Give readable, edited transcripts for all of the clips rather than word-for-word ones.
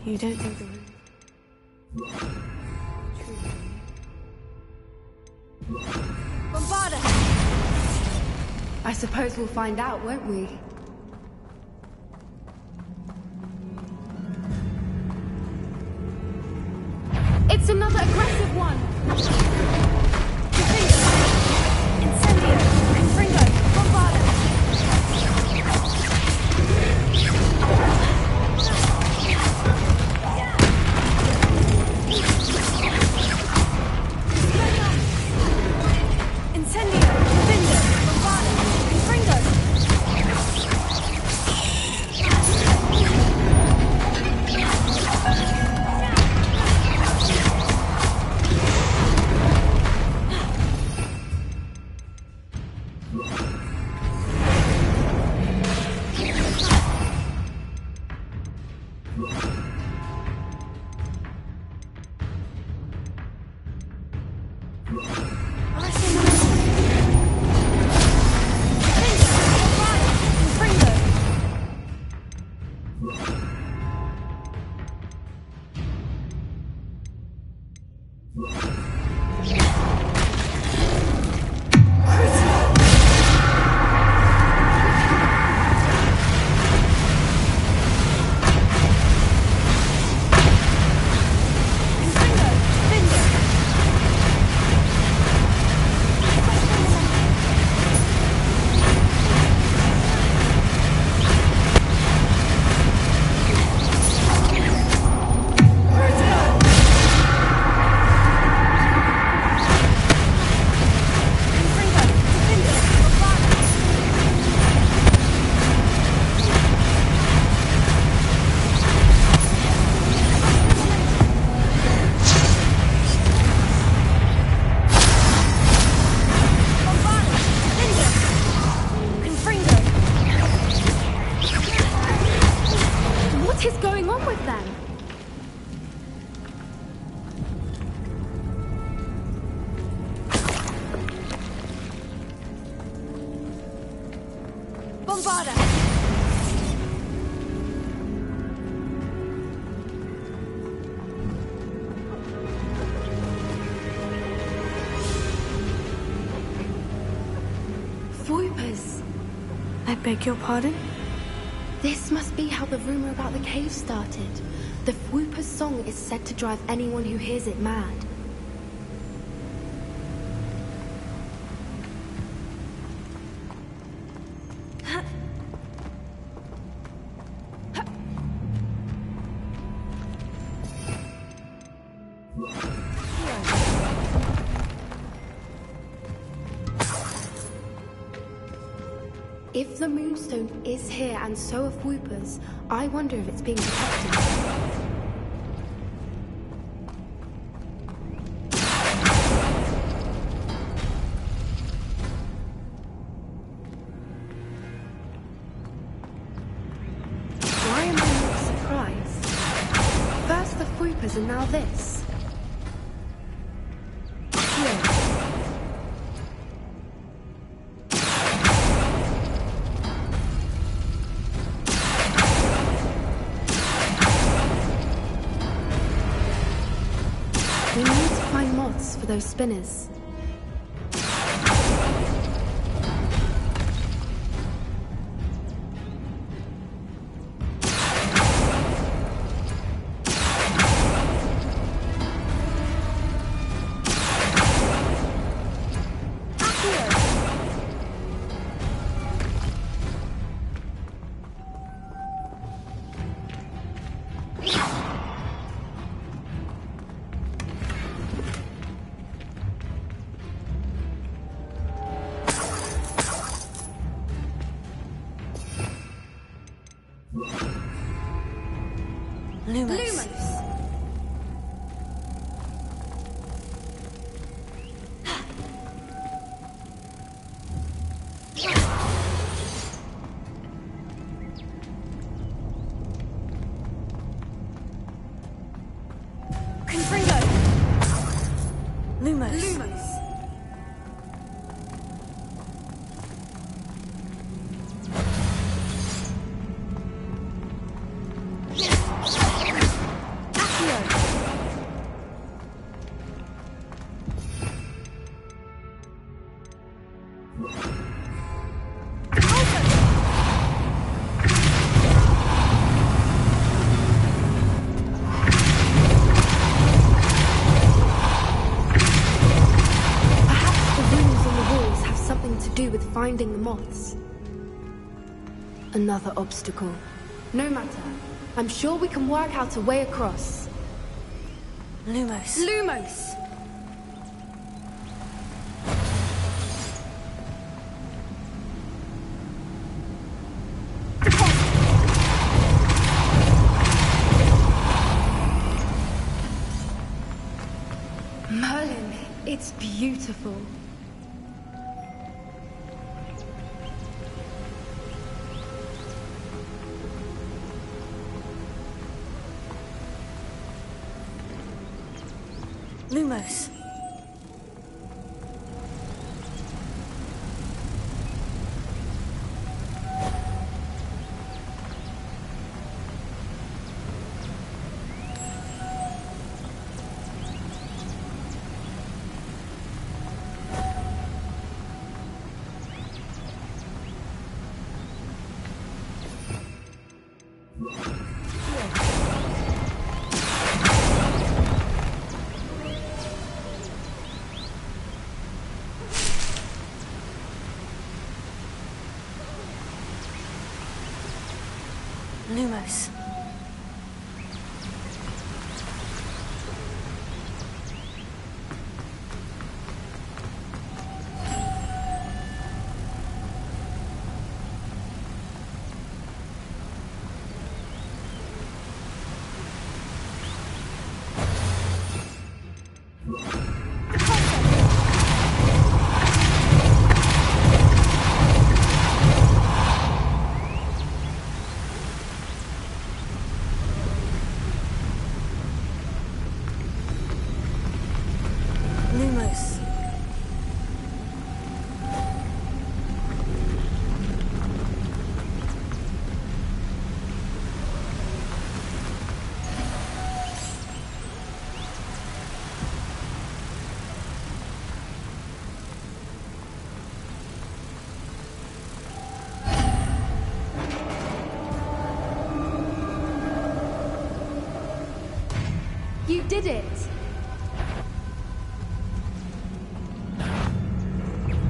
You don't think the Bombarda! I suppose we'll find out, won't we? It's another aggressive one! Incendio! Confringo! Bombarda! Incendio! Confringo! Bombarda! Confringo! What is going on with them? Bombarda! Voipers! I beg your pardon? This must be how the rumor about the cave started. The Whooper's song is said to drive anyone who hears it mad. If the Moonstone is here and so are Whoopers, I wonder if it's being protected. Why am I not surprised? First the Whoopers and now this. We need to find moths for those spinners. Lumos. Confringo! Lumos. Lumos! With finding the moths. Another obstacle. No matter. I'm sure we can work out a way across. Lumos. Lumos! Merlin, it's beautiful. Lumos. Lumos. You did it!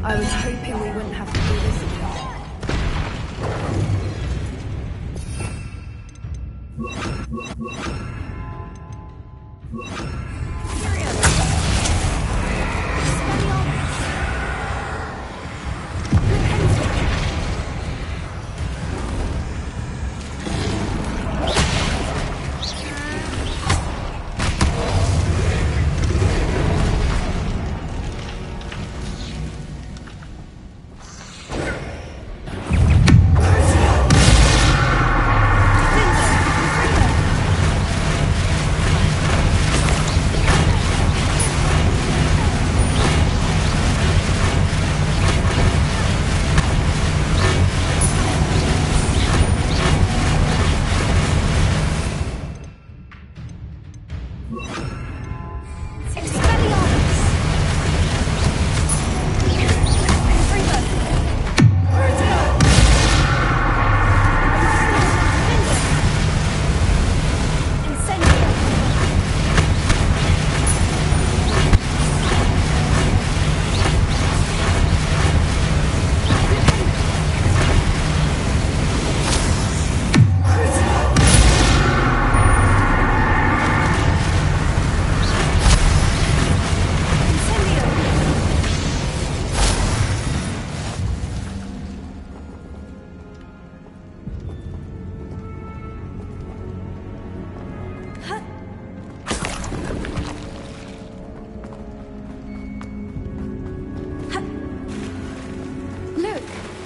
I was hoping we wouldn't have to do this again.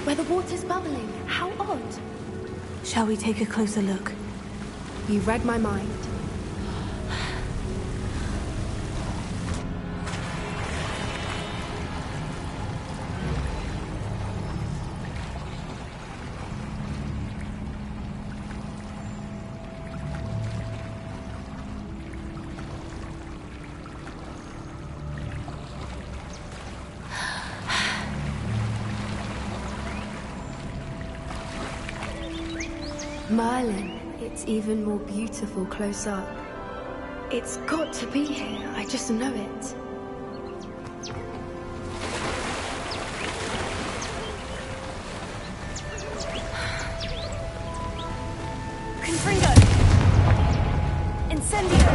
Where the water's bubbling. How odd. Shall we take a closer look? You read my mind. Merlin, it's even more beautiful close up. It's got to be here, I just know it. Confringo! Incendio!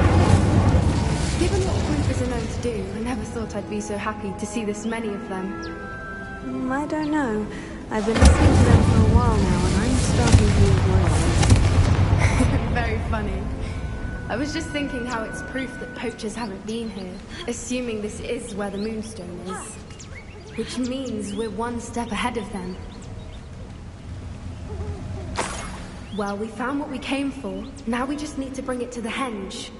Given what Whoopers are known to do, I never thought I'd be so happy to see this many of them. I don't know. I've been listening to them for a while now, and I'm starting to enjoy them. Very funny. I was just thinking how it's proof that poachers haven't been here, assuming this is where the Moonstone is. Which means we're one step ahead of them. Well, we found what we came for. Now we just need to bring it to the henge.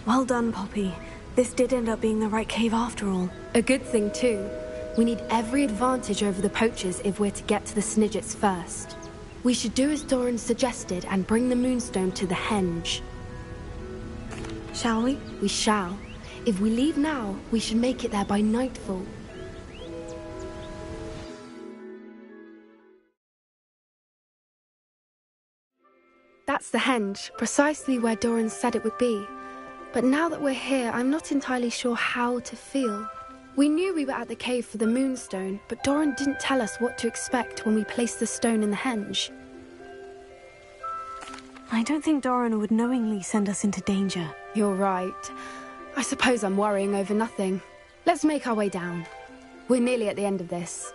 Well done, Poppy. This did end up being the right cave after all. A good thing, too. We need every advantage over the poachers if we're to get to the Snidgets first. We should do as Doran suggested and bring the Moonstone to the henge. Shall we? We shall. If we leave now, we should make it there by nightfall. That's the henge, precisely where Doran said it would be. But now that we're here, I'm not entirely sure how to feel. We knew we were at the cave for the Moonstone, but Doran didn't tell us what to expect when we placed the stone in the henge. I don't think Doran would knowingly send us into danger. You're right. I suppose I'm worrying over nothing. Let's make our way down. We're nearly at the end of this.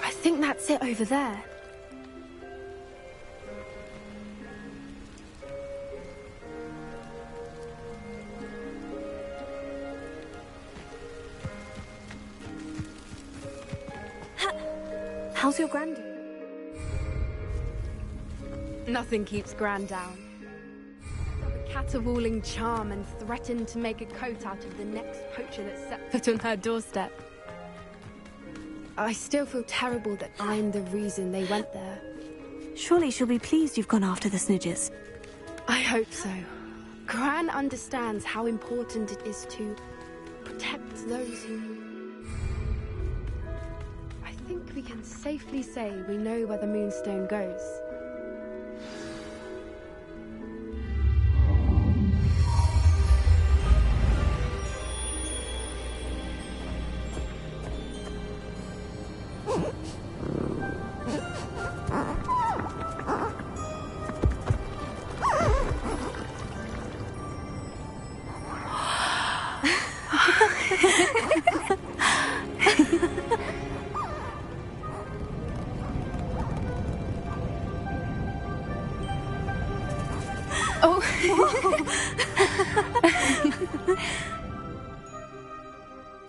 I think that's it over there. How's your Granddad? Nothing keeps Gran down. A caterwauling charm and threatened to make a coat out of the next poacher that set foot on her doorstep. I still feel terrible that I'm the reason they went there. Surely she'll be pleased you've gone after the Snidgets. I hope so. Gran understands how important it is to protect those who... I think we can safely say we know where the Moonstone goes.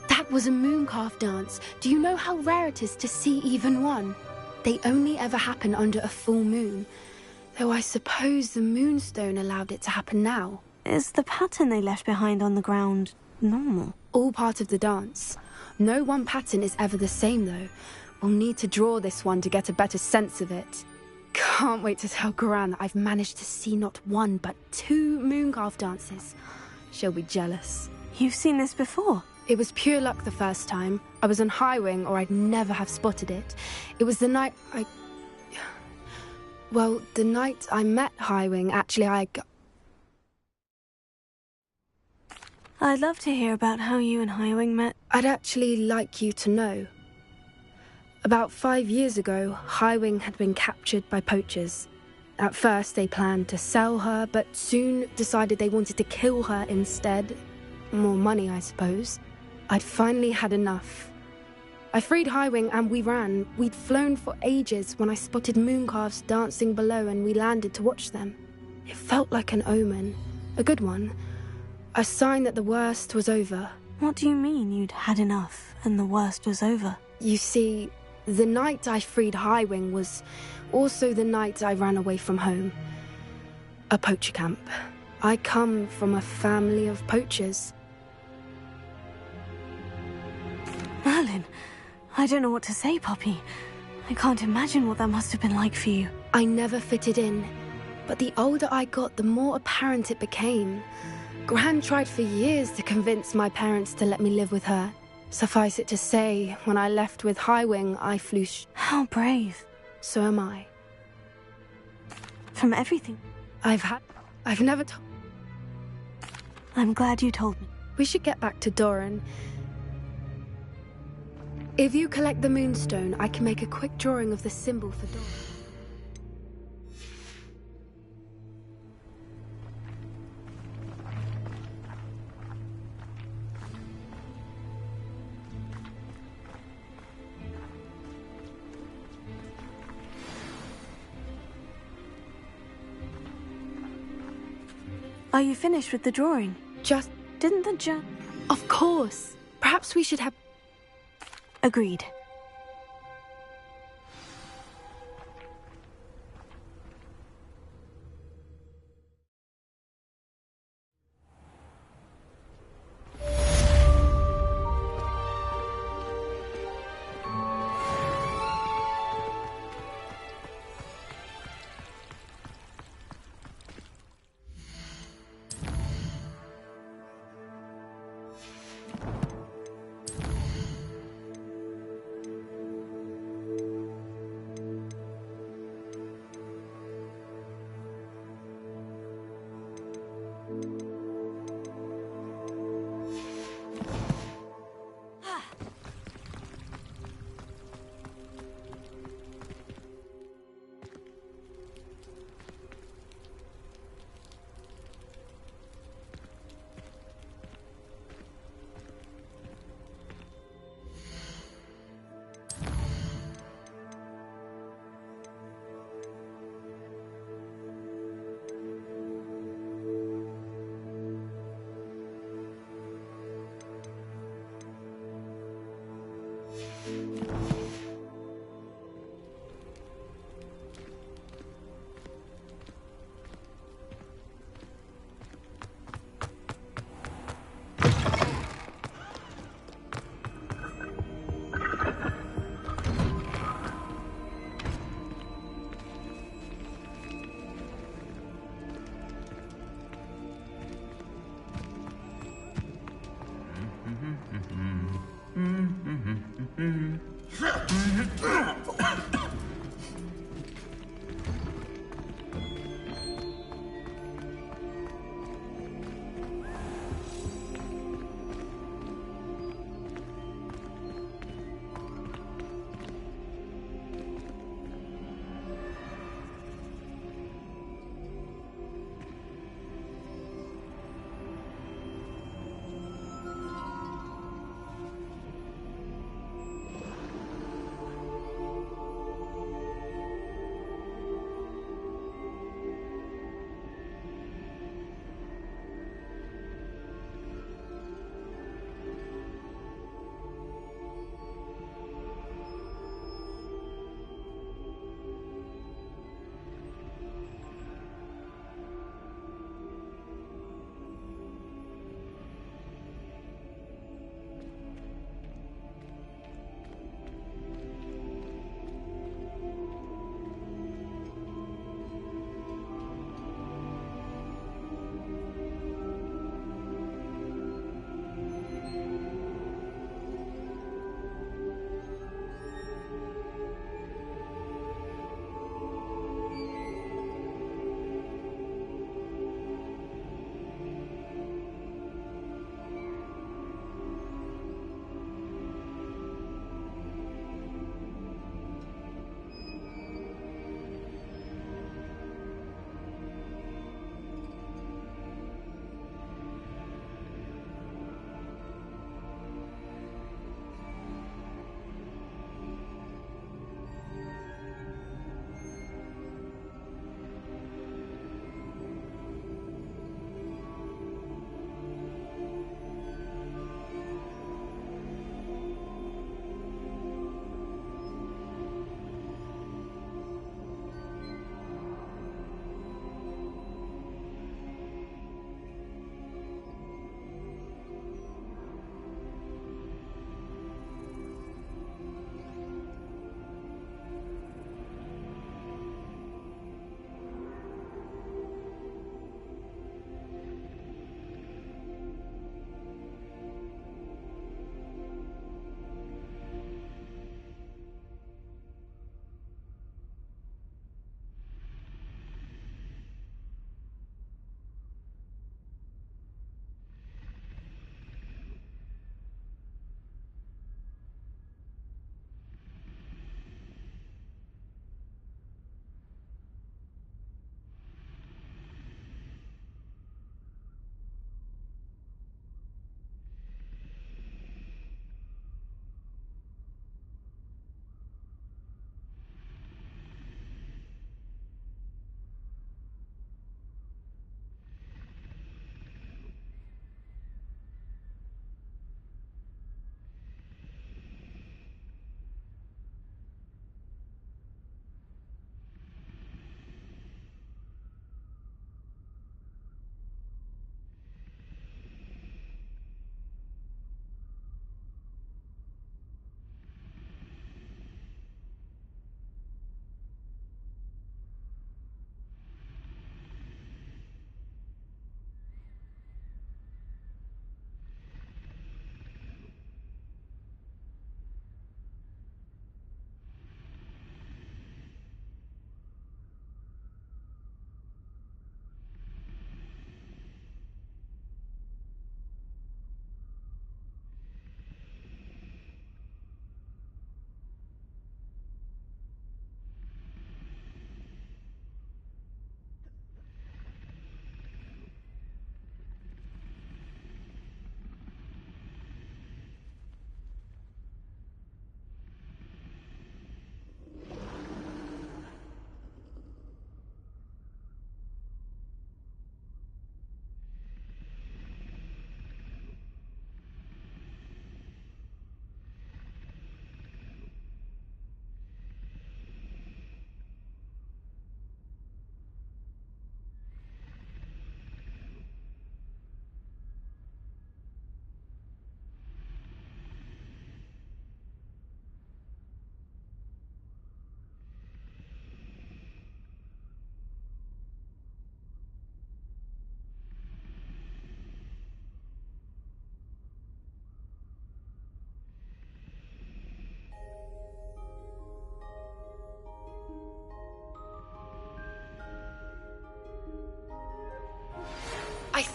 That was a mooncalf dance. Do you know how rare it is to see even one? They only ever happen under a full moon. Though I suppose the Moonstone allowed it to happen now. Is the pattern they left behind on the ground normal? All part of the dance. No one pattern is ever the same, though. We'll need to draw this one to get a better sense of it. Can't wait to tell Gran that I've managed to see not one, but 2 mooncalf dances. She'll be jealous. You've seen this before? It was pure luck the first time. I was on Highwing, or I'd never have spotted it. It was the night Well, the night I met Highwing, actually, I'd love to hear about how you and Highwing met. I'd actually like you to know. About 5 years ago, Highwing had been captured by poachers. At first, they planned to sell her, but soon decided they wanted to kill her instead. More money, I suppose. I'd finally had enough. I freed Highwing and we ran. We'd flown for ages when I spotted mooncalves dancing below and we landed to watch them. It felt like an omen. A good one. A sign that the worst was over. What do you mean you'd had enough and the worst was over? You see, the night I freed Highwing was also the night I ran away from home. A poacher camp. I come from a family of poachers. Merlin, I don't know what to say, Poppy. I can't imagine what that must have been like for you. I never fitted in, but the older I got, the more apparent it became. Gran tried for years to convince my parents to let me live with her. Suffice it to say, when I left with Highwing, I flew How brave. So am I. From everything. I've never told... I'm glad you told me. We should get back to Doran. If you collect the Moonstone, I can make a quick drawing of the symbol for Doran. Are you finished with the drawing? Didn't the Of course. Perhaps we should have... Agreed.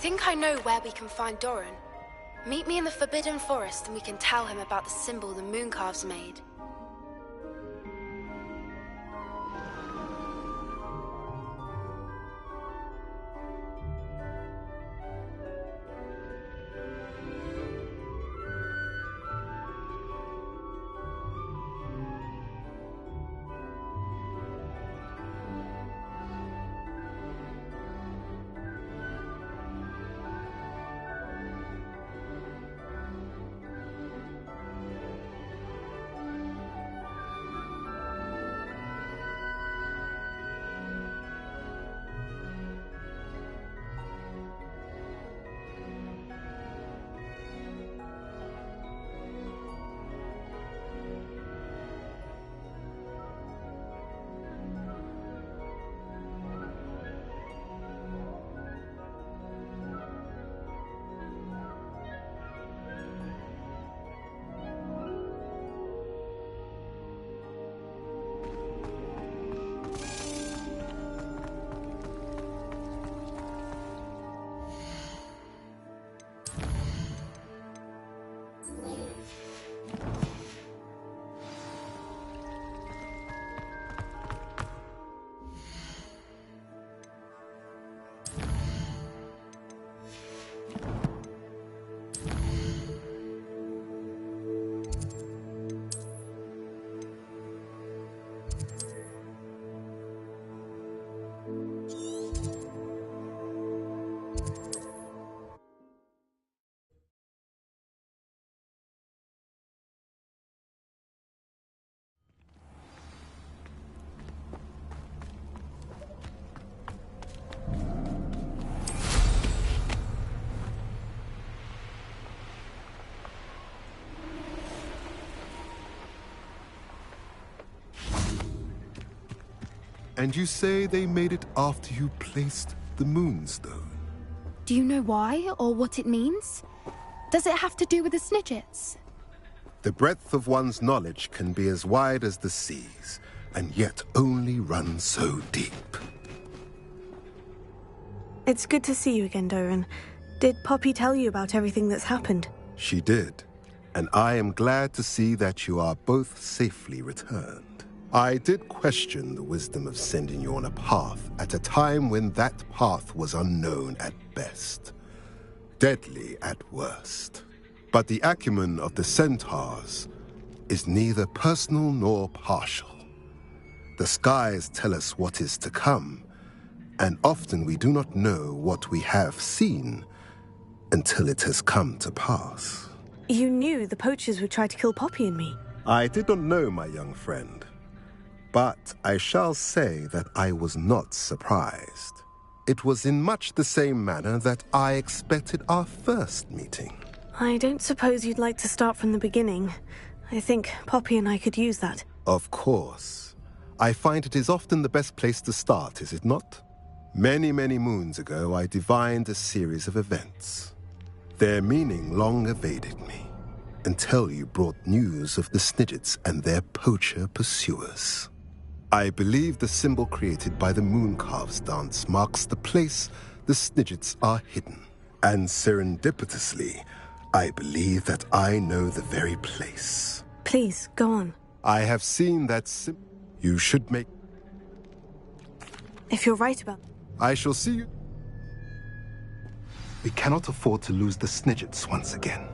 think I know where we can find Doran. Meet me in the Forbidden Forest and we can tell him about the symbol the Mooncalves made. And you say they made it after you placed the Moonstone? Do you know why or what it means? Does it have to do with the Snidgets? The breadth of one's knowledge can be as wide as the seas, and yet only run so deep. It's good to see you again, Doran. Did Poppy tell you about everything that's happened? She did, and I am glad to see that you are both safely returned. I did question the wisdom of sending you on a path at a time when that path was unknown at best, deadly at worst. But the acumen of the centaurs is neither personal nor partial. The skies tell us what is to come, and often we do not know what we have seen until it has come to pass. You knew the poachers would try to kill Poppy and me. I did not know, my young friend, but I shall say that I was not surprised. It was in much the same manner that I expected our first meeting. I don't suppose you'd like to start from the beginning. I think Poppy and I could use that. Of course. I find it is often the best place to start, is it not? Many, many moons ago, I divined a series of events. Their meaning long evaded me, until you brought news of the Snidgets and their poacher pursuers. I believe the symbol created by the Mooncalves dance marks the place the Snidgets are hidden. And serendipitously, I believe that I know the very place. Please, go on. I have seen that you should make... If you're right about... I shall see you. We cannot afford to lose the Snidgets once again.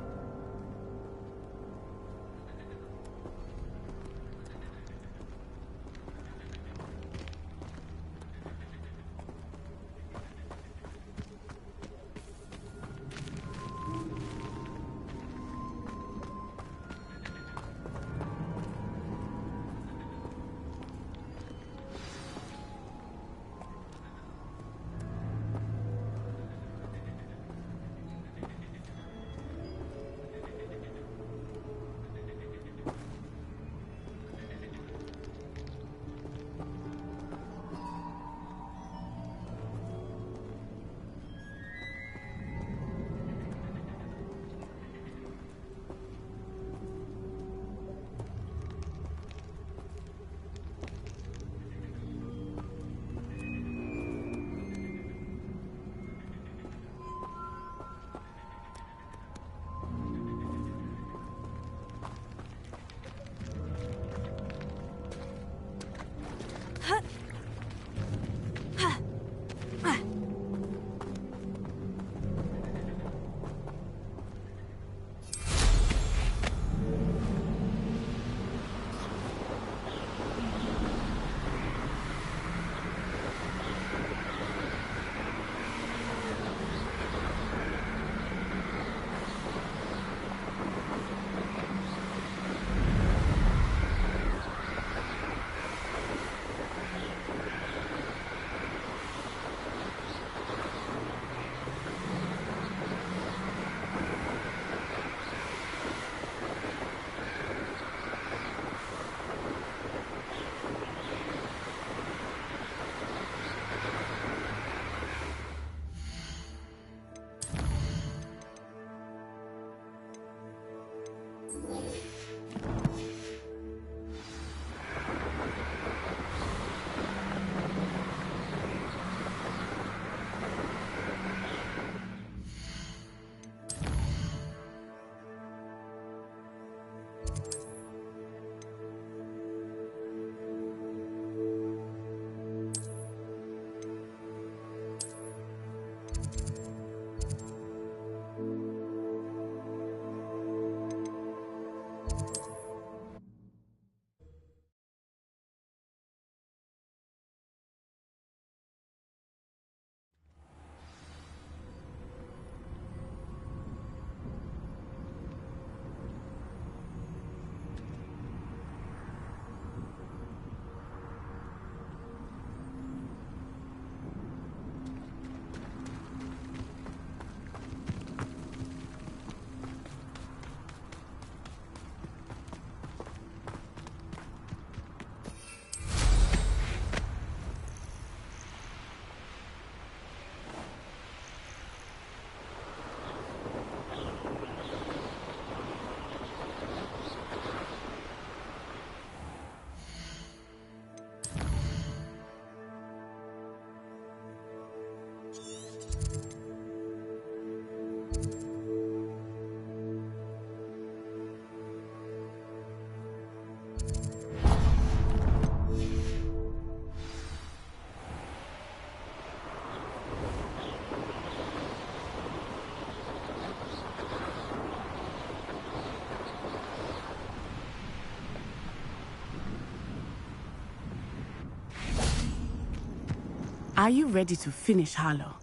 Are you ready to finish Harlow?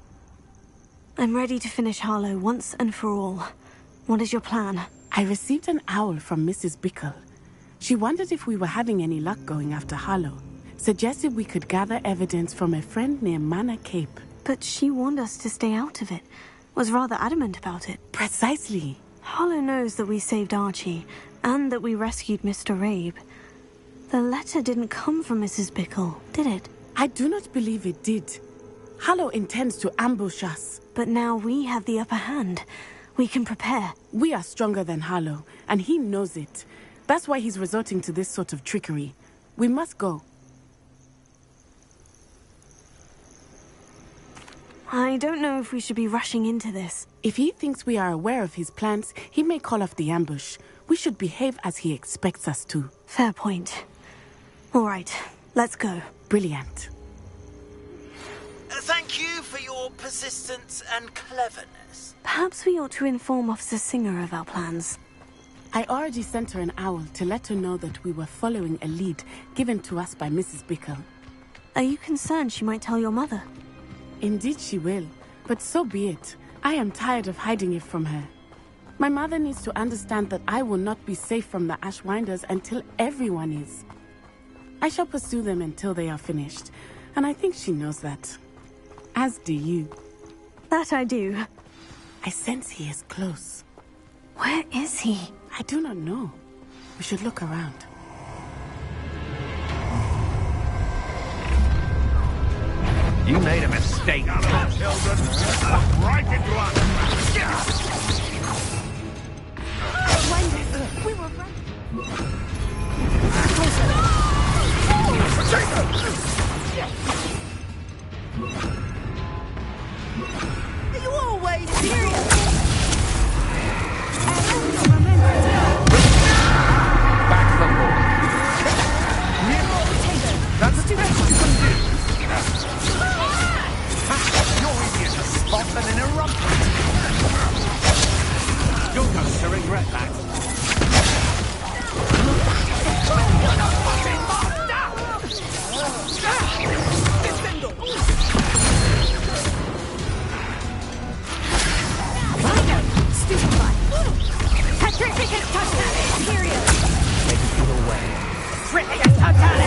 I'm ready to finish Harlow once and for all. What is your plan? I received an owl from Mrs. Bickle. She wondered if we were having any luck going after Harlow. Suggested we could gather evidence from a friend near Manor Cape. But she warned us to stay out of it. Was rather adamant about it. Precisely. Harlow knows that we saved Archie, and that we rescued Mr. Rabe. The letter didn't come from Mrs. Bickle, did it? I do not believe it did. Harlow intends to ambush us. But now we have the upper hand. We can prepare. We are stronger than Harlow, and he knows it. That's why he's resorting to this sort of trickery. We must go. I don't know if we should be rushing into this. If he thinks we are aware of his plans, he may call off the ambush. We should behave as he expects us to. Fair point. All right, let's go. Brilliant. Thank you for your persistence and cleverness. Perhaps we ought to inform Officer Singer of our plans. I already sent her an owl to let her know that we were following a lead given to us by Mrs. Bickle. Are you concerned she might tell your mother? Indeed she will, but so be it. I am tired of hiding it from her. My mother needs to understand that I will not be safe from the Ashwinders until everyone is. I shall pursue them until they are finished, and I think she knows that. As do you. That I do. I sense he is close. Where is he? I do not know. We should look around. You made a mistake, children. Right into us. We were right. You always serious. Back the ball. That's what you can do. Your idiot has spotted an eruption. You're going to regret that. Terrific touchdown! Period! Take it away. Terrific touchdown!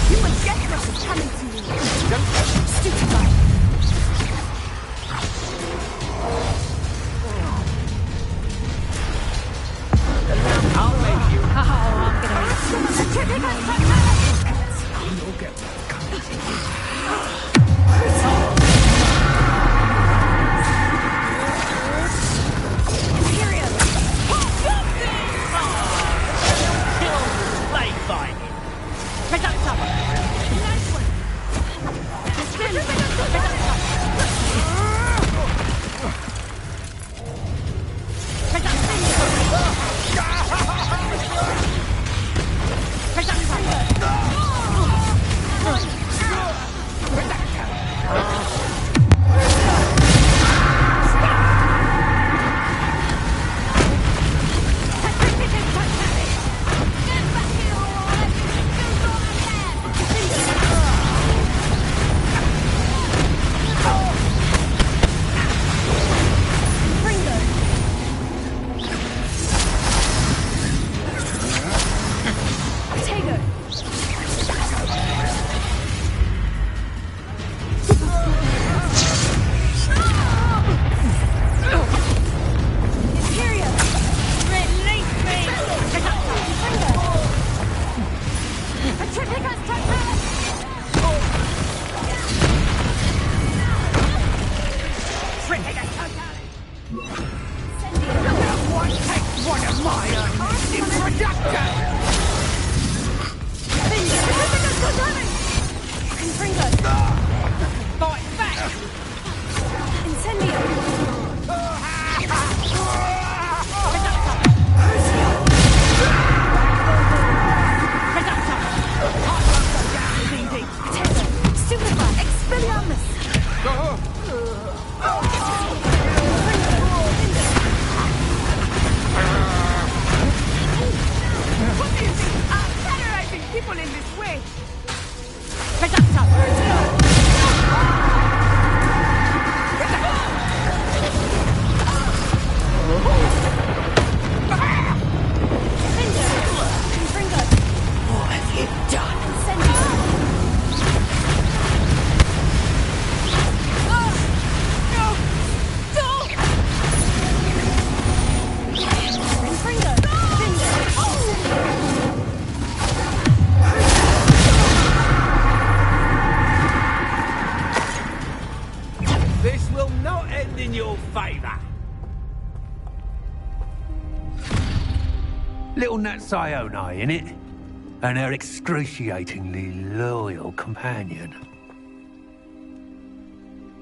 You would get what is coming to you! Don't Stupid guy! will not end in your favor. Little Nat Sione, innit? And her excruciatingly loyal companion.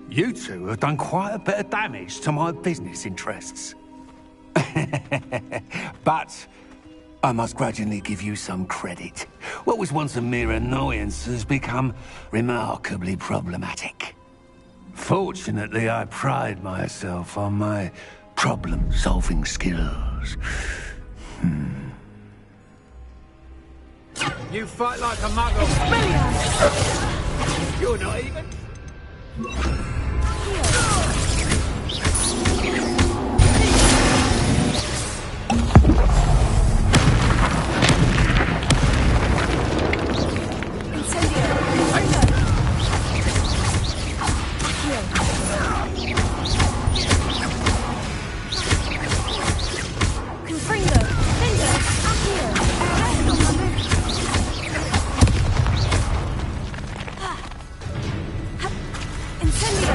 You two have done quite a bit of damage to my business interests. But I must grudgingly give you some credit. What was once a mere annoyance has become remarkably problematic. Fortunately, I pride myself on my problem-solving skills. You fight like a muggle. You're not even. Incendio!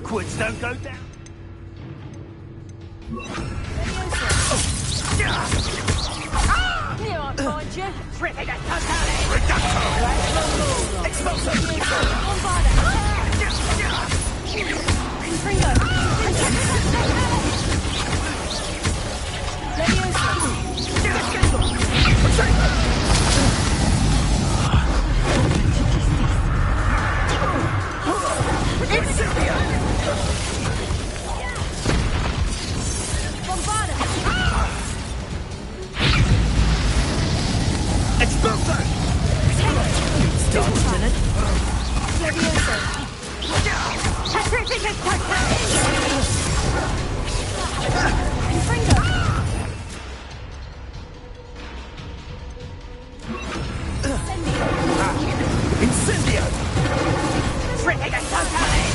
Hogwarts don't go down. Here, I'll find you. Tripping us totally! Expulso! Bombarda! Confringo! Bombarda! Expulso! Stop, Lieutenant. Levioso! Patricia Confringo! Incendio! Tripping us totally!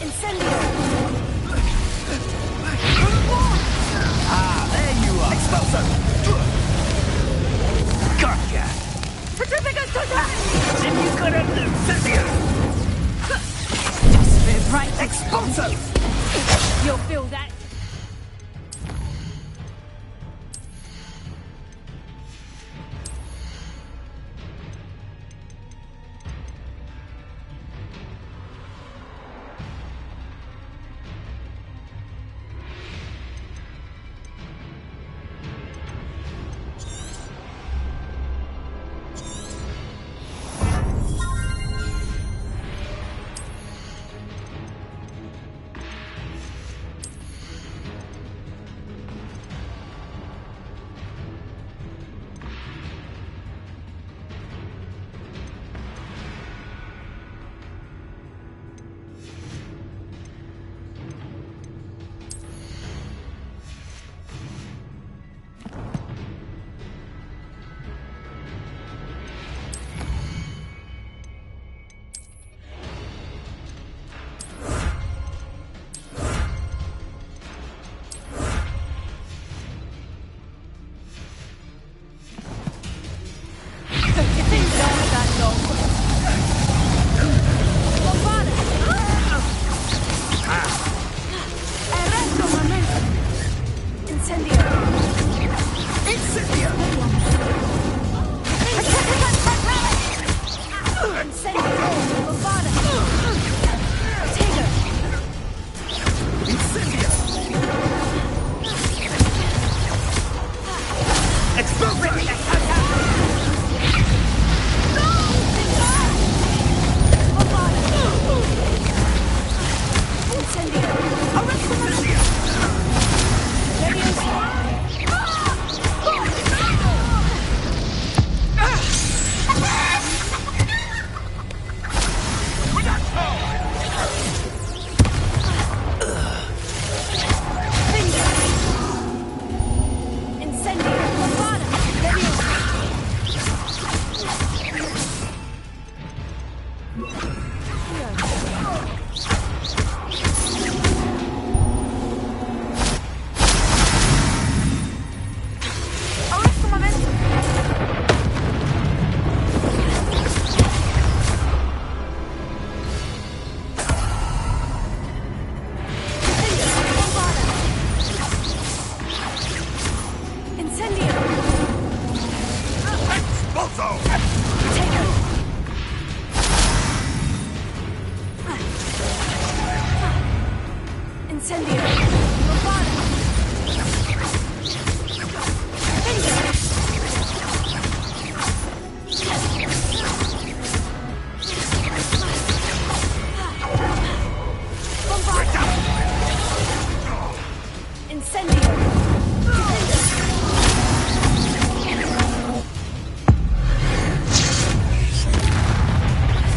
Incendio! There you are! Expulso! Gotcha! Patricia Totale! If you could have Incendio! Just spit right. Expulso! You'll feel that.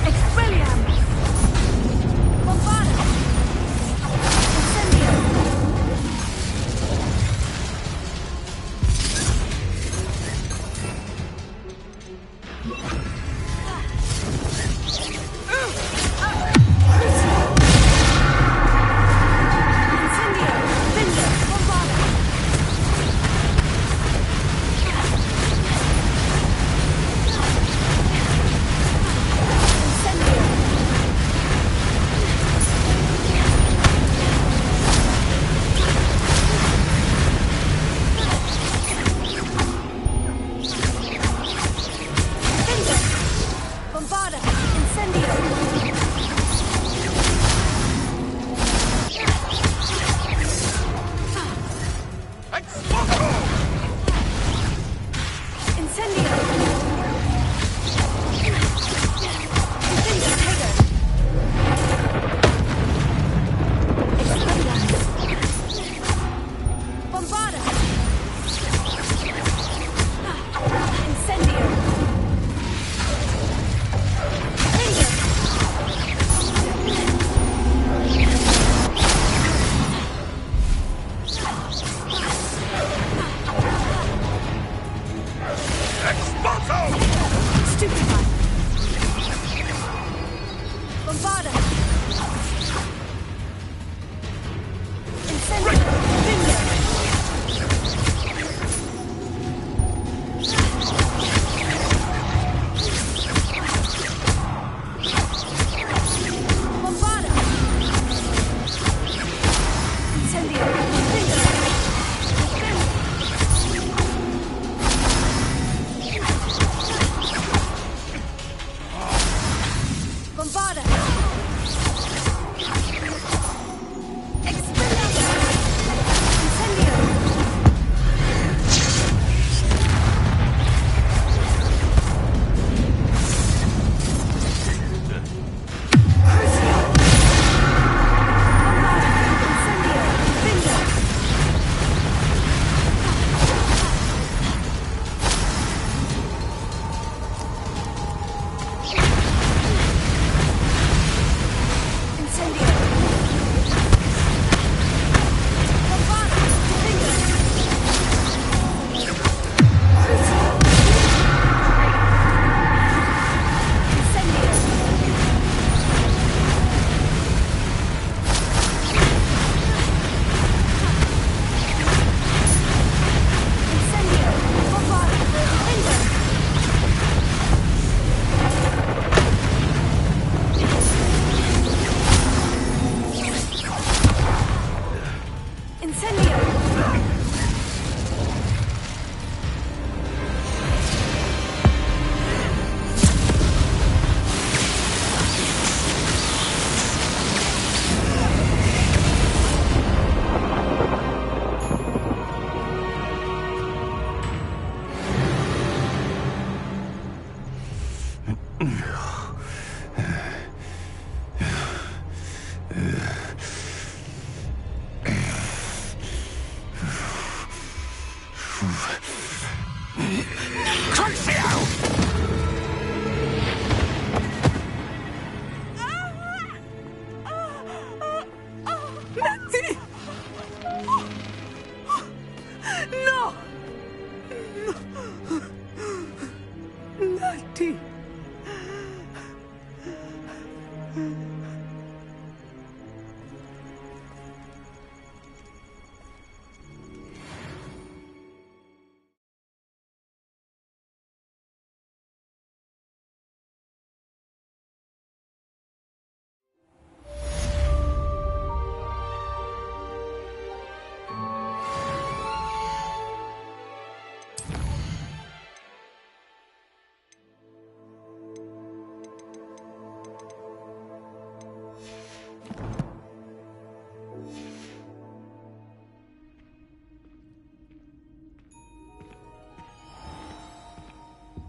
Expelliarmus! Bombarda! Incendio!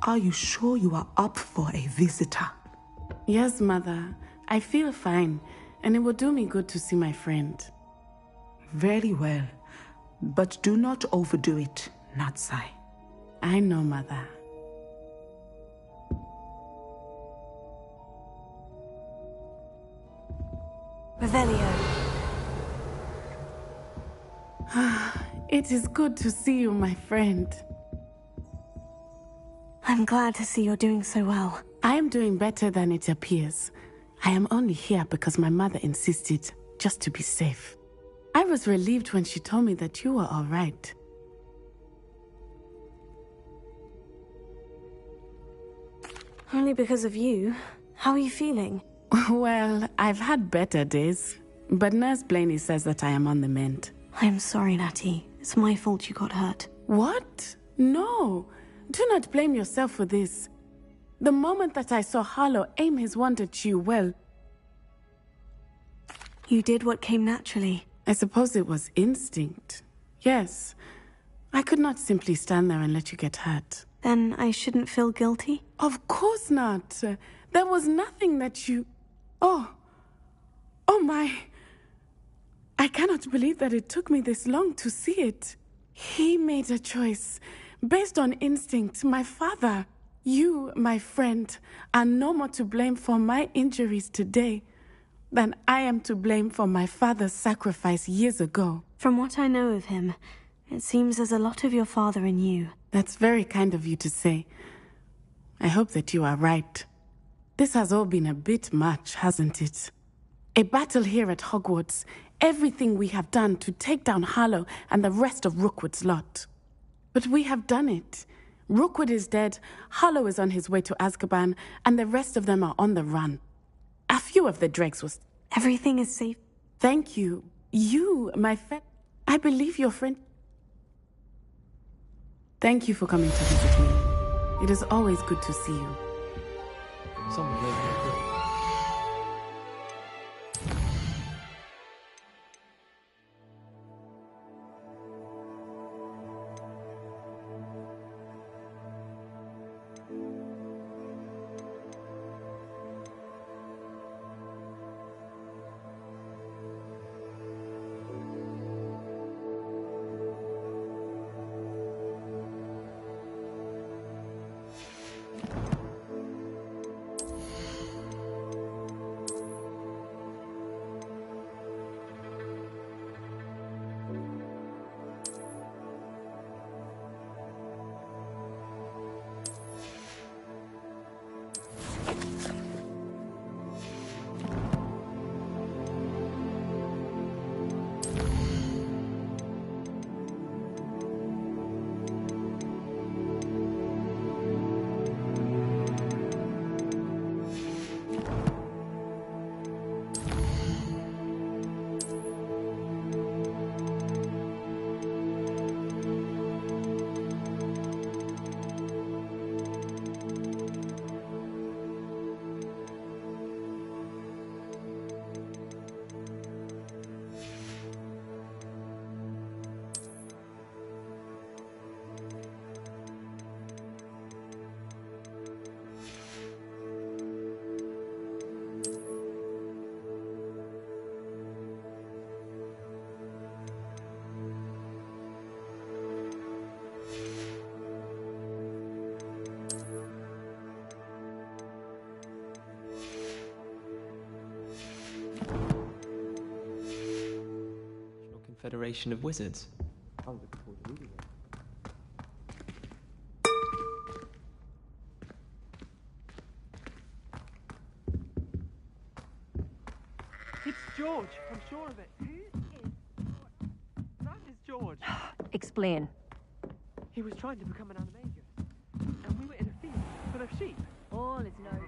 Are you sure you are up for a visitor? Yes, Mother. I feel fine, and it will do me good to see my friend. Very well. But do not overdo it, Natsai. I know, Mother. Revelio. It is good to see you, my friend. I'm glad to see you're doing so well. I am doing better than it appears. I am only here because my mother insisted, just to be safe. I was relieved when she told me that you were all right. Only because of you. How are you feeling? Well, I've had better days, but Nurse Blaney says that I am on the mend. I'm sorry, Natty. It's my fault you got hurt. What? No. Do not blame yourself for this. The moment that I saw Harlow aim his wand at you, well... You did what came naturally. I suppose it was instinct. Yes. I could not simply stand there and let you get hurt. Then I shouldn't feel guilty? Of course not. There was nothing that you... Oh my... I cannot believe that it took me this long to see it. He made a choice. Based on instinct, my father... You, my friend, are no more to blame for my injuries today than I am to blame for my father's sacrifice years ago. From what I know of him, it seems there's a lot of your father in you. That's very kind of you to say. I hope that you are right. This has all been a bit much, hasn't it? A battle here at Hogwarts, everything we have done to take down Harlow and the rest of Rookwood's lot. But we have done it. Rookwood is dead, Harlow is on his way to Azkaban, and the rest of them are on the run. A few of the dregs was... Everything is safe. Thank you. You, my friend... I believe your friend... Thank you for coming to visit me. It is always good to see you. Someone live here. Federation of Wizards. I'm looking forward to reading it. It's George. I'm sure of it. Who is George? That is George. Explain. He was trying to become an animagus, and we were in a field full of sheep. All is known.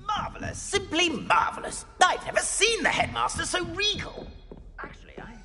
Marvellous, simply marvellous. I've never seen the headmaster so regal. Actually, I have.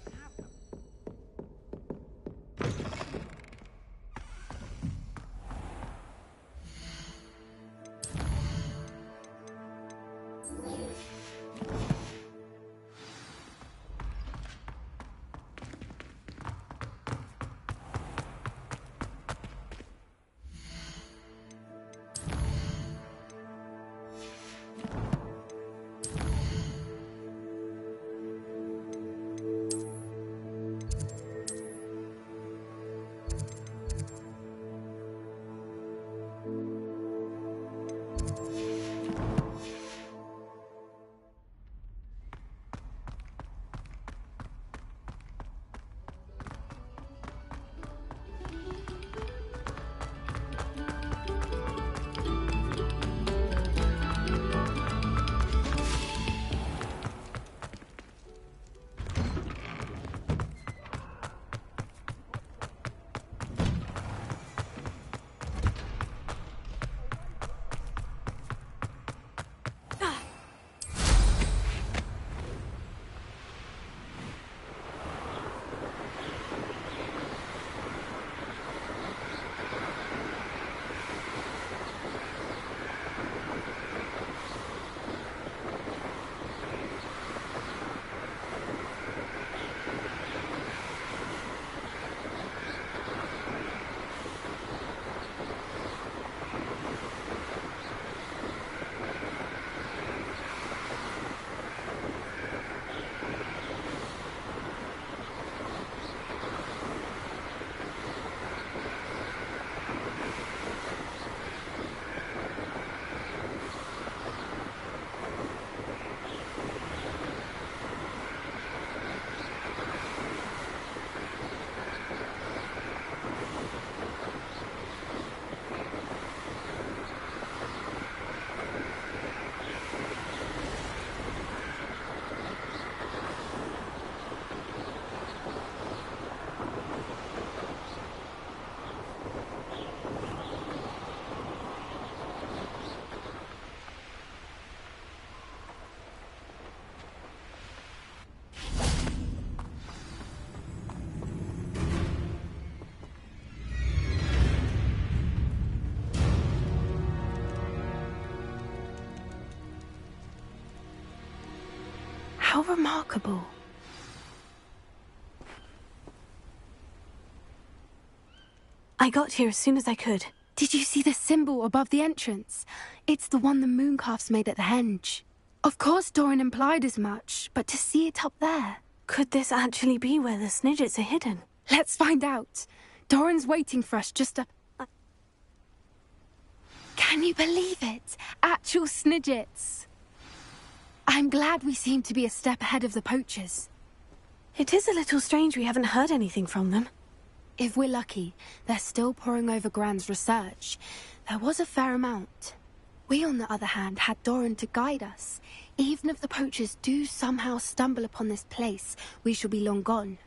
How remarkable. I got here as soon as I could. Did you see the symbol above the entrance? It's the one the mooncalfs made at the henge. Of course Doran implied as much, but to see it up there... Could this actually be where the Snidgets are hidden? Let's find out. Doran's waiting for us just a... Can you believe it? Actual Snidgets. I'm glad we seem to be a step ahead of the poachers. It is a little strange we haven't heard anything from them. If we're lucky, they're still poring over Gran's research. There was a fair amount. We, on the other hand, had Doran to guide us. Even if the poachers do somehow stumble upon this place, we shall be long gone.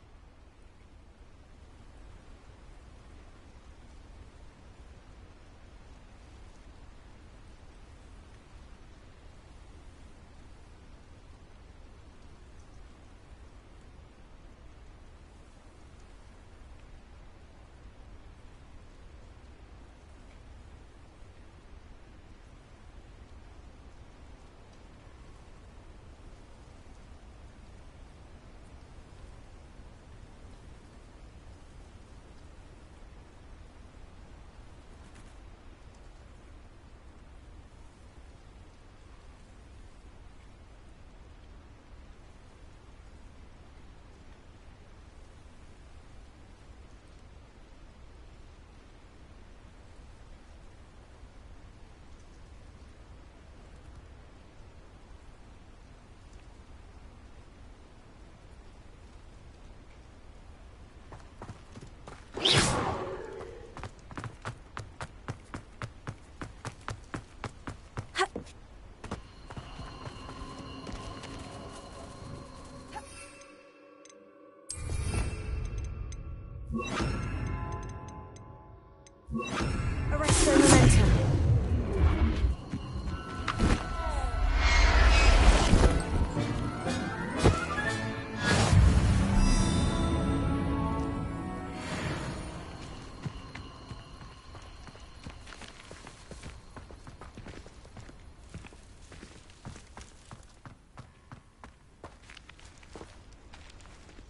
Arrest their momentum.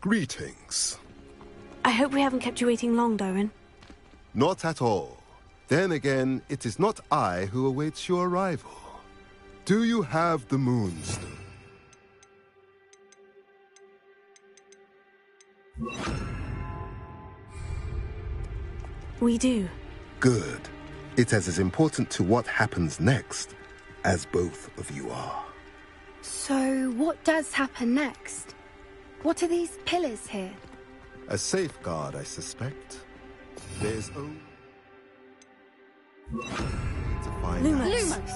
Greetings. I hope we haven't kept you waiting long, Doran. Not at all. Then again, it is not I who awaits your arrival. Do you have the Moonstone? We do. Good. It is as important to what happens next as both of you are. So, what does happen next? What are these pillars here? A safeguard, I suspect. There's only... to find out. Lumos!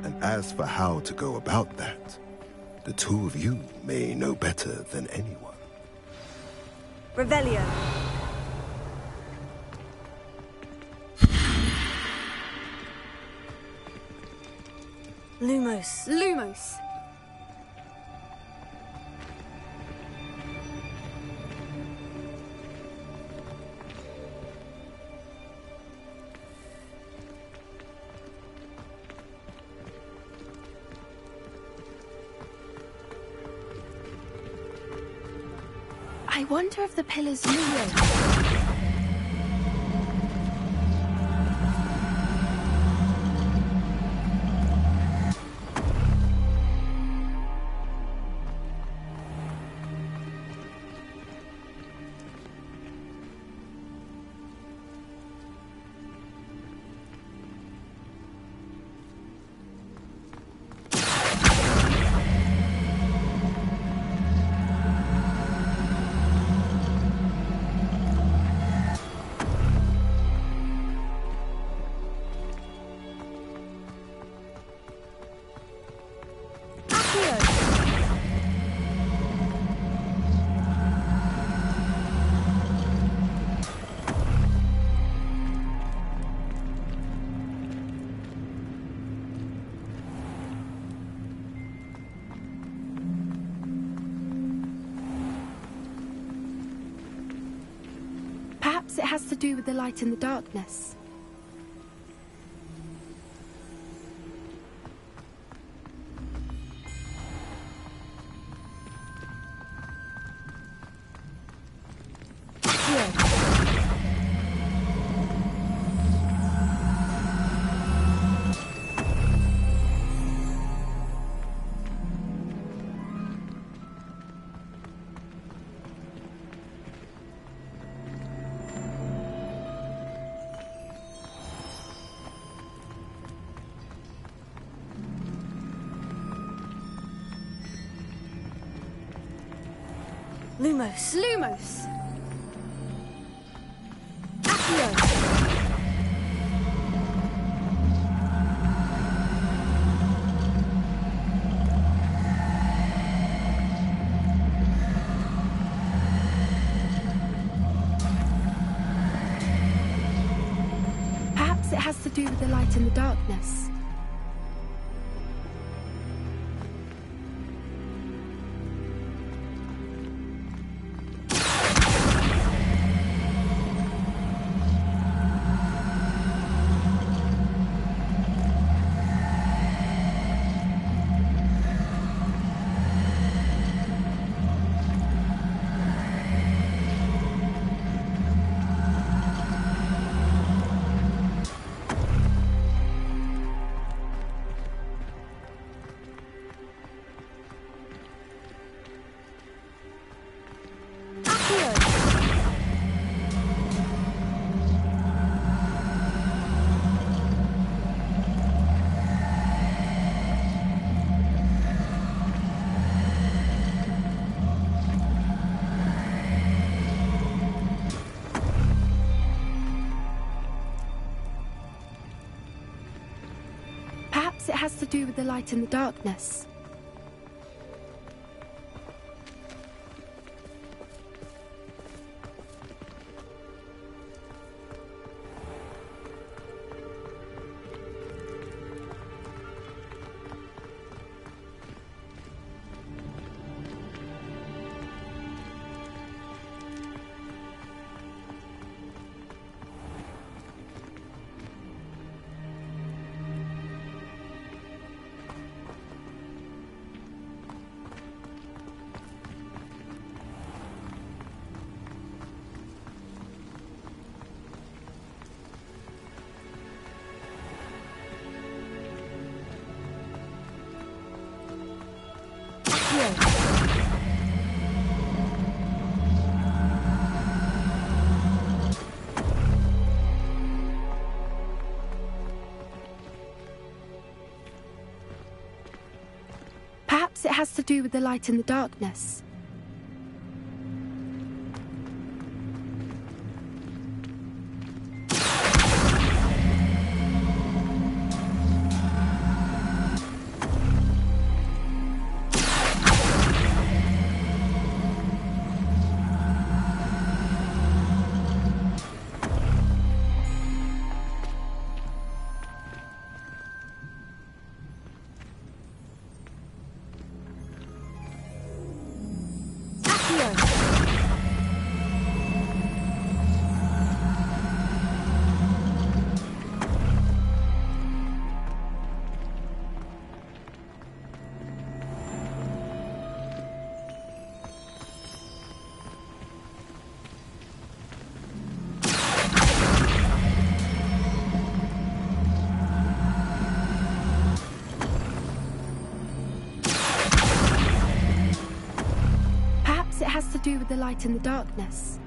And as for how to go about that, the two of you may know better than anyone. Revelio. Lumos. Lumos! I wonder if the pillars move. Perhaps it has to do with the light in the darkness. Lumos. Lumos! Accio! Perhaps it has to do with the light and the darkness. Perhaps it has to do with the light and the darkness. Perhaps it has to do with the light and the darkness. Perhaps it has to do with the light and the darkness.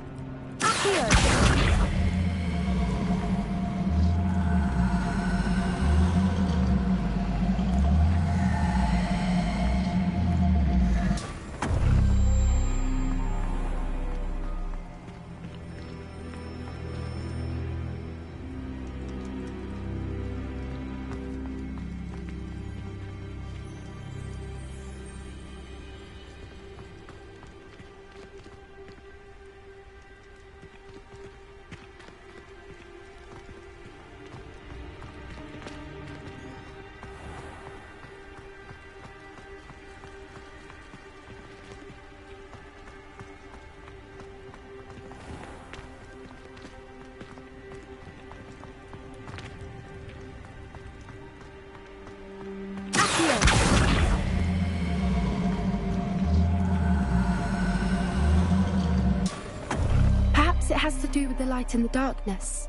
Perhaps it has to do with the light and the darkness.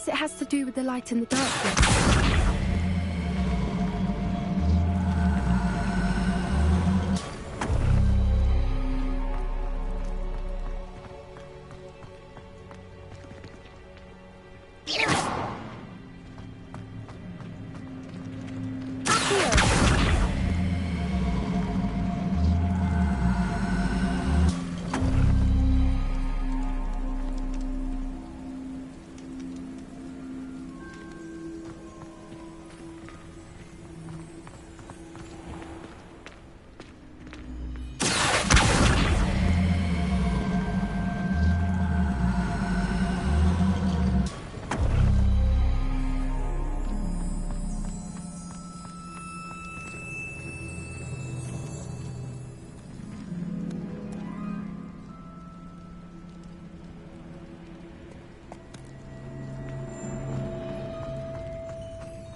Perhaps it has to do with the light and the darkness.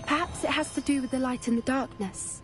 Perhaps it has to do with the light and the darkness.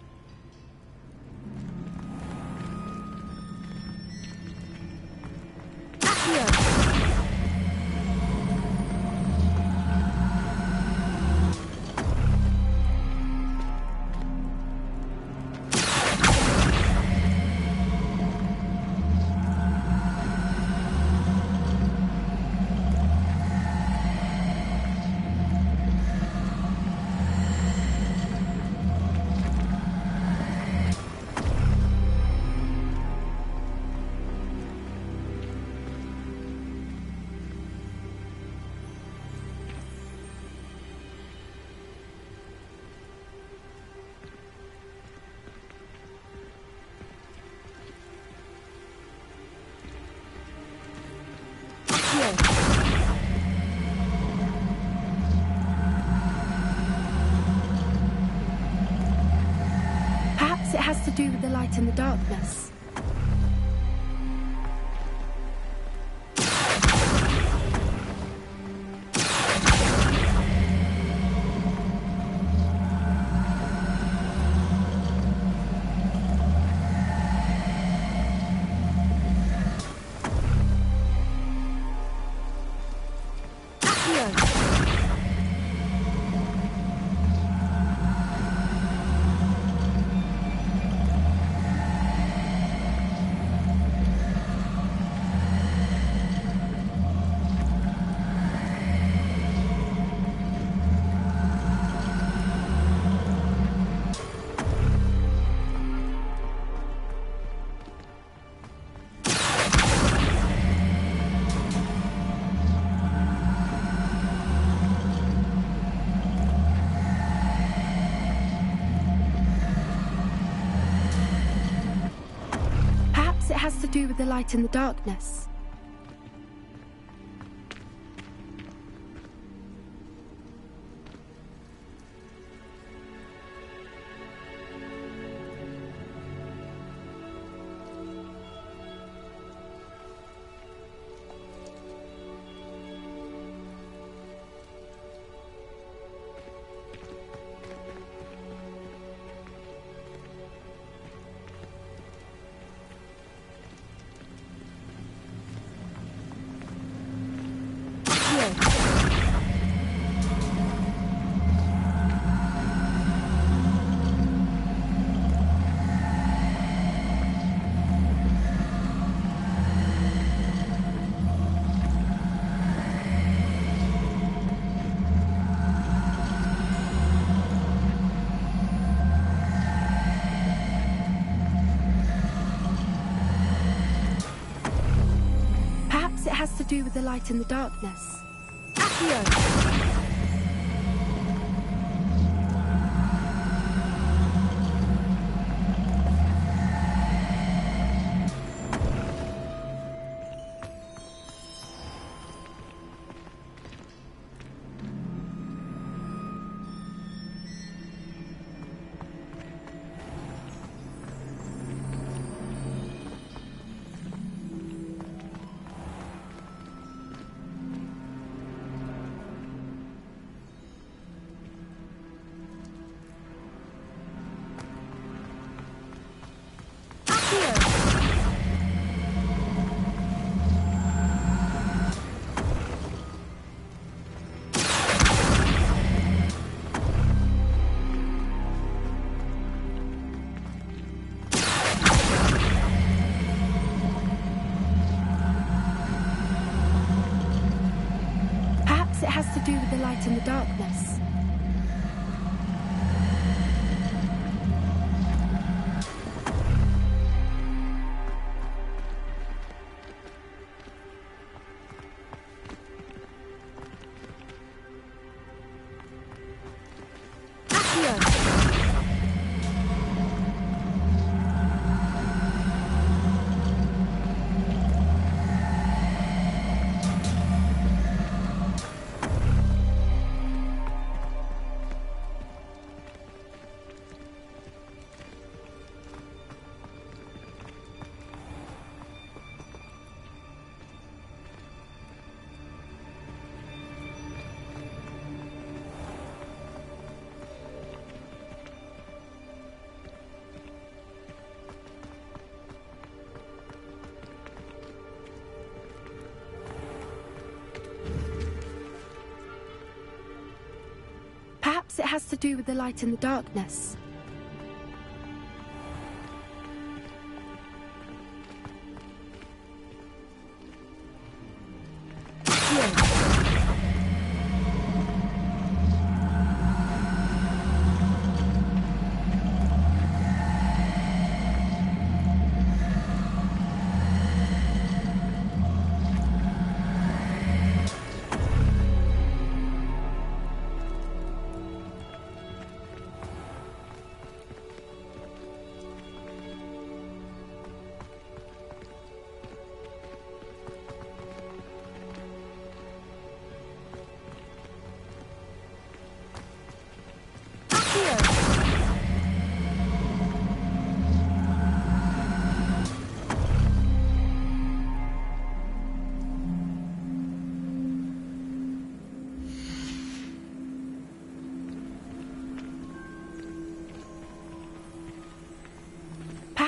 Perhaps it has to do with the light and the darkness. Perhaps it has to do with the light and the darkness. Perhaps it has to do with the light and the darkness. it has to do with the light and the darkness. Perhaps it has to do with the light and the darkness.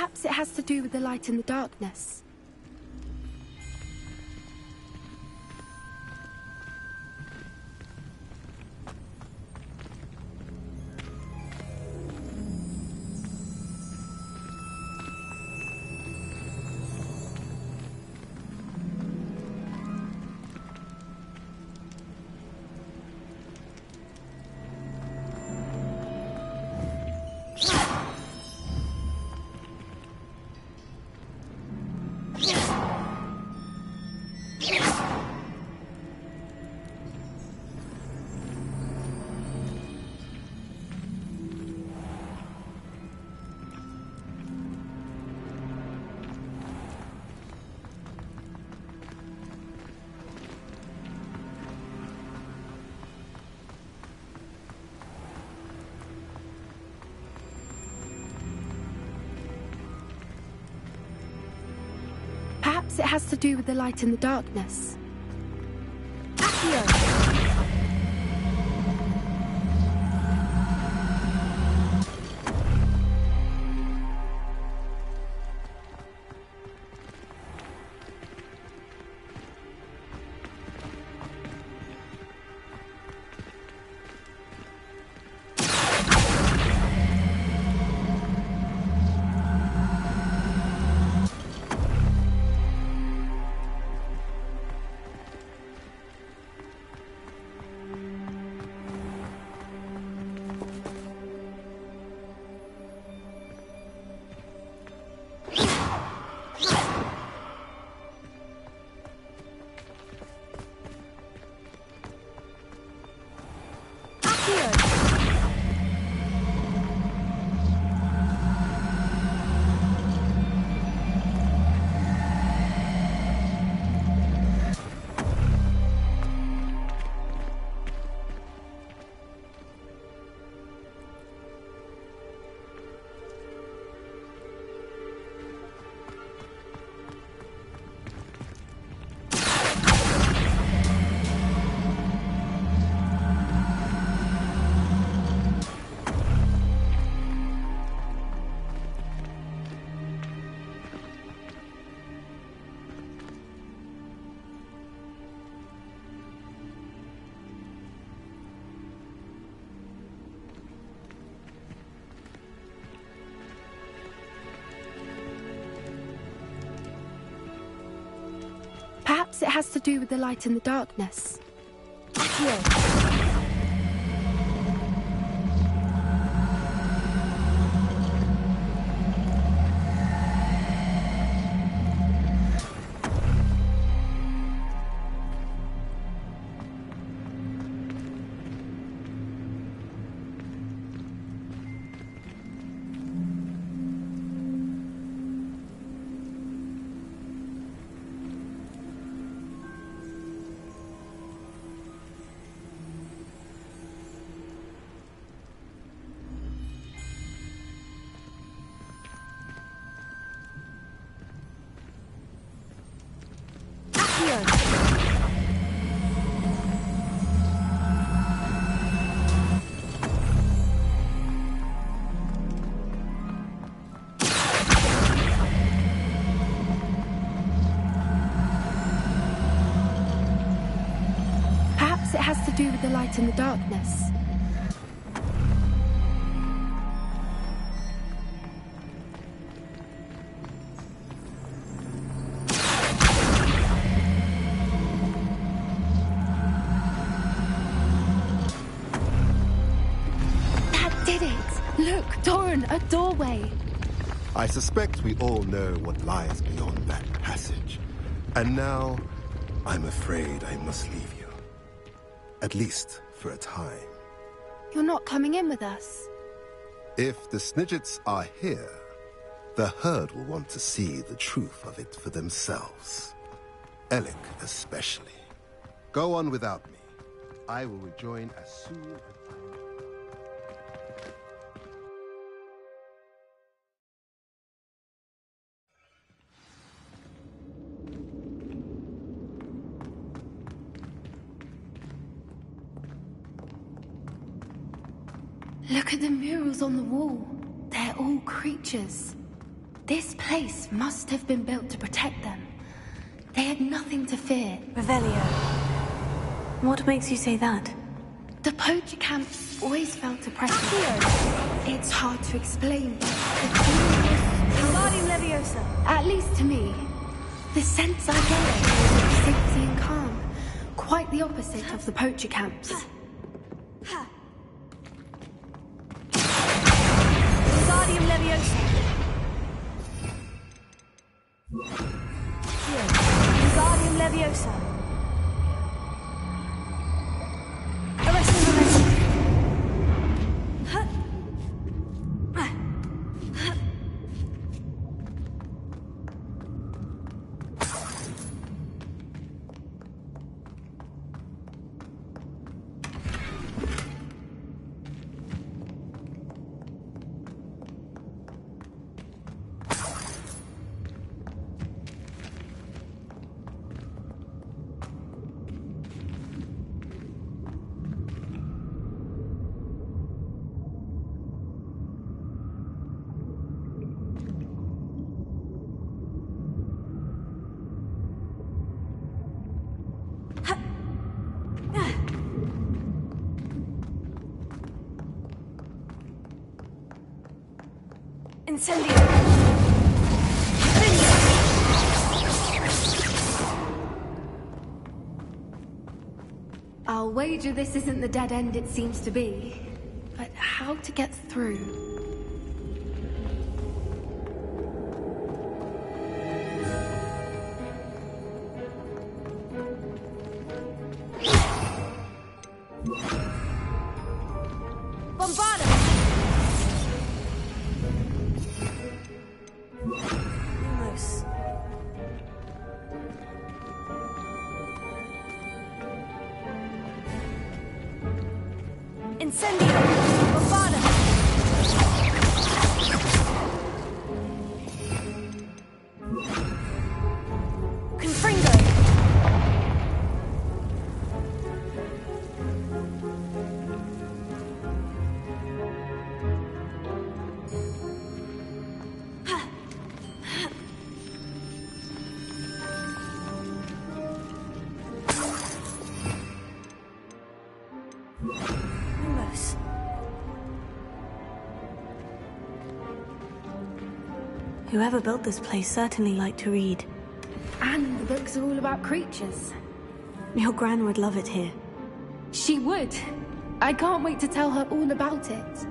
Perhaps it has to do with the light and the darkness. Perhaps it has to do with the light and the darkness. Accio! Perhaps it has to do with the light and the darkness. Perhaps it has to do with the light in the darkness. Look, Doran, a doorway. I suspect we all know what lies beyond that passage. And now, I'm afraid I must leave you. At least for a time. You're not coming in with us. If the Snidgets are here, the herd will want to see the truth of it for themselves. Alec especially. Go on without me. I will rejoin as soon as I... Look at the murals on the wall. They're all creatures. This place must have been built to protect them. They had nothing to fear. Revelio. What makes you say that? The poacher camps always felt oppressive. It's hard to explain, but the feeling was... Leviosa. At least to me. The sense I get was of safety and calm. Quite the opposite of the poacher camps. Leviosa. Wingardium Leviosa. Incendio! I'll wager this isn't the dead end it seems to be. But how to get through? Whoever built this place certainly liked to read. And the books are all about creatures. Your Gran would love it here. She would. I can't wait to tell her all about it.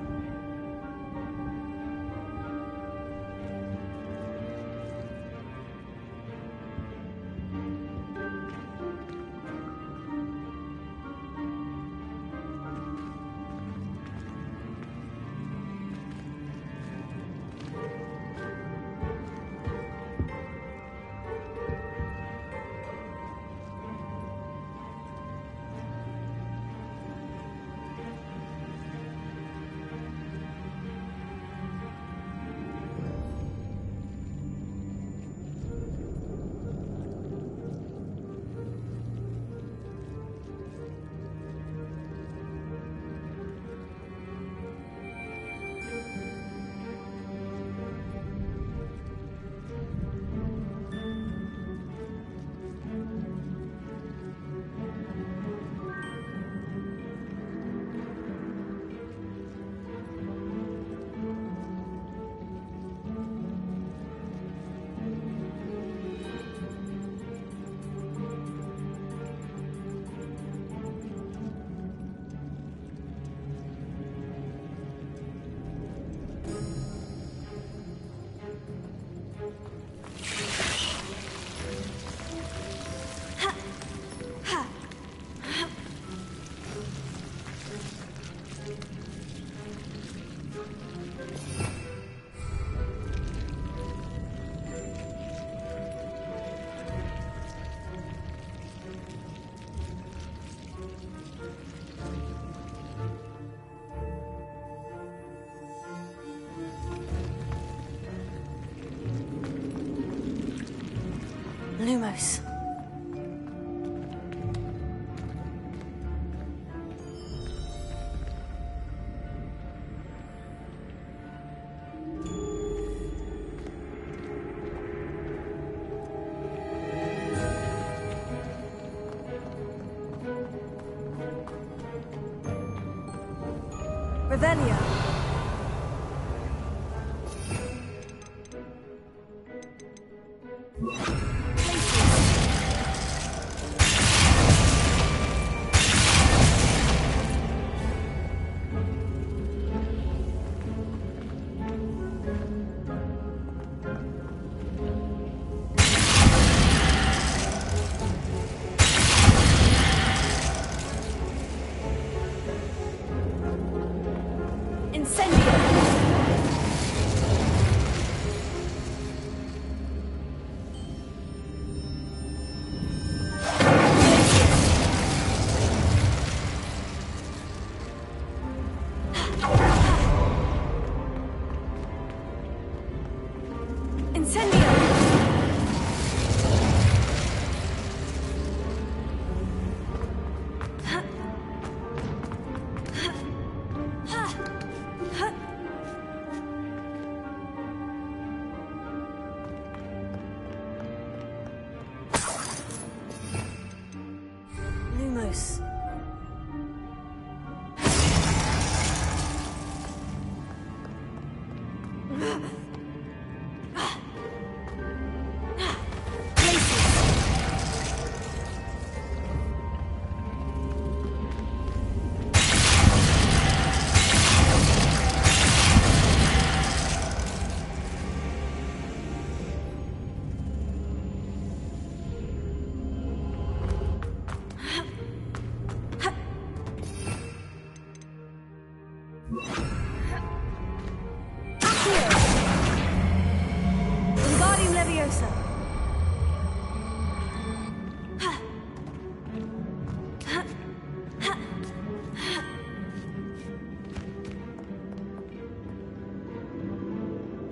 Lumos. Revelio. Lumos.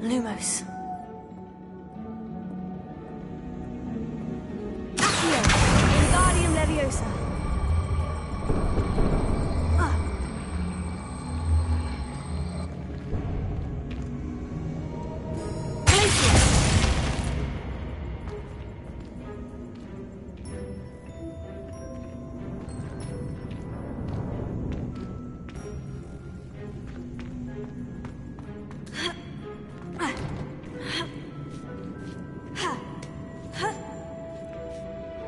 Lumos. Accio! Wingardium Leviosa!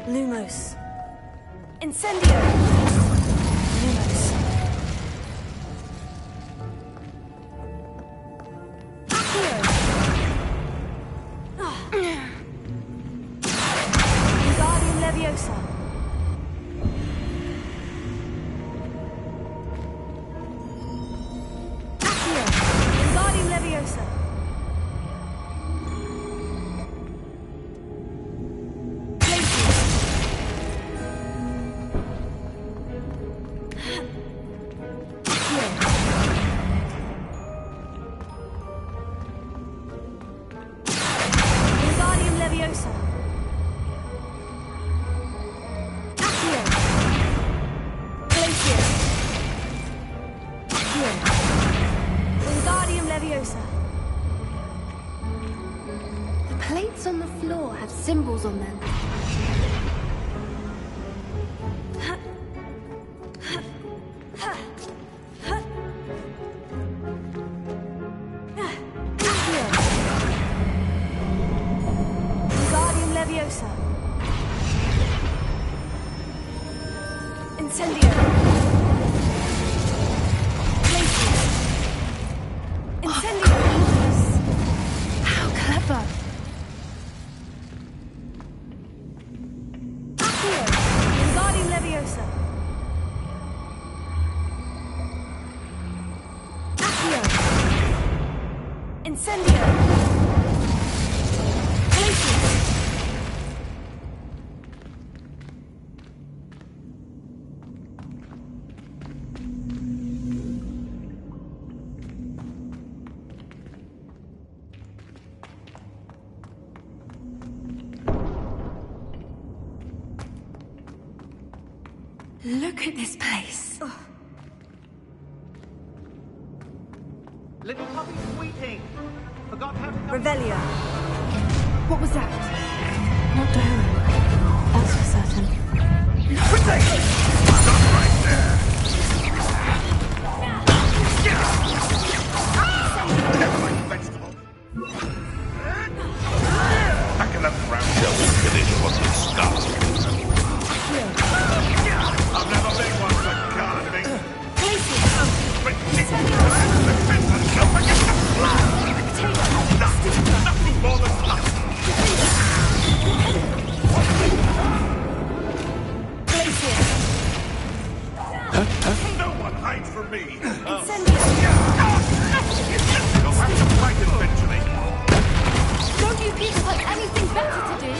Lumos. Incendio! Leviosa. Accio. Wingardium Leviosa. The plates on the floor have symbols on them. Wingardium Leviosa. Incendio. Incendio. How clever. Accio. Wingardium Leviosa. Accio. Incendio. Glacius. Look at this place. Little puppy squeaking. Forgot how to help. Revelio. What was that? Not Doran. That's for certain. Never like vegetable. Back in that brown shell will finish what it starts. I've never been one for gardening. Nothing more than fluff. No one hides from me. You'll have to fight eventually. Don't you people have anything better to do?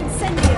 Incendio.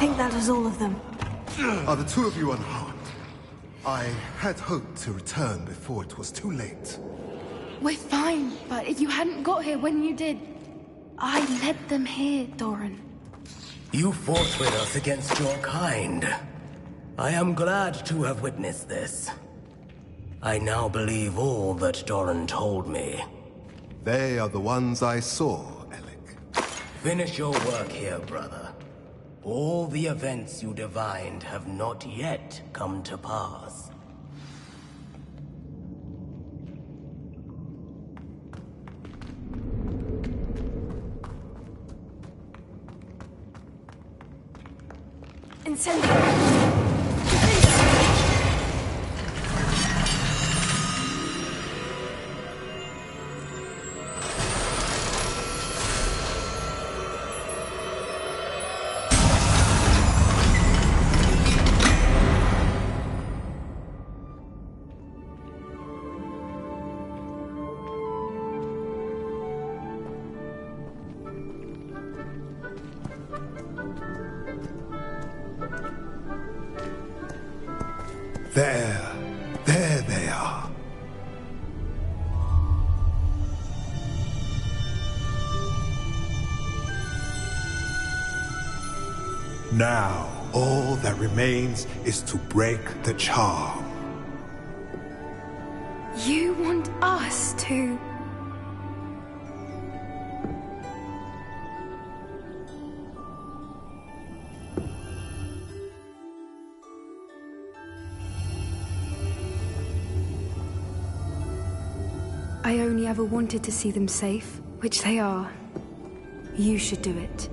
think that is all of them. Are the two of you unharmed? I had hoped to return before it was too late. We're fine, but if you hadn't got here when you did, I led them here, Doran. You fought with us against your kind. I am glad to have witnessed this. I now believe all that Doran told me. They are the ones I saw, Alec. Finish your work here, brother. All the events you divined have not yet come to pass. Incendio! There they are. Now, all that remains is to break the charm. You want us to... I only ever wanted to see them safe, which they are. You should do it.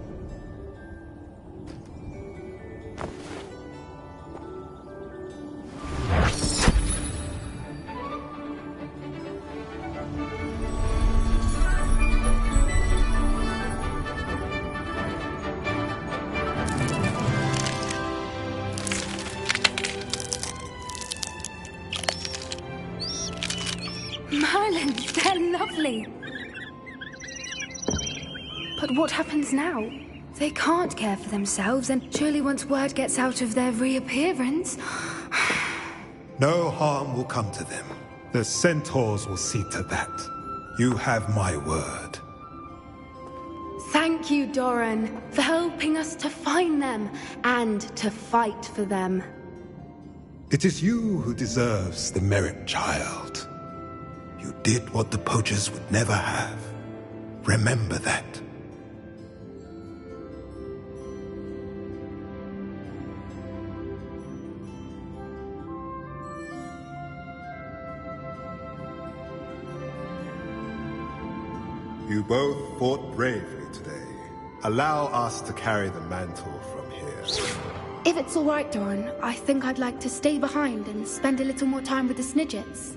Merlin, they're lovely. But what happens now? They can't care for themselves, and surely once word gets out of their reappearance... No harm will come to them. The centaurs will see to that. You have my word. Thank you, Doran, for helping us to find them, and to fight for them. It is you who deserves the merit, child. You did what the poachers would never have. Remember that. You both fought bravely today. Allow us to carry the mantle from here. If it's all right, Doran, I think I'd like to stay behind and spend a little more time with the Snidgets.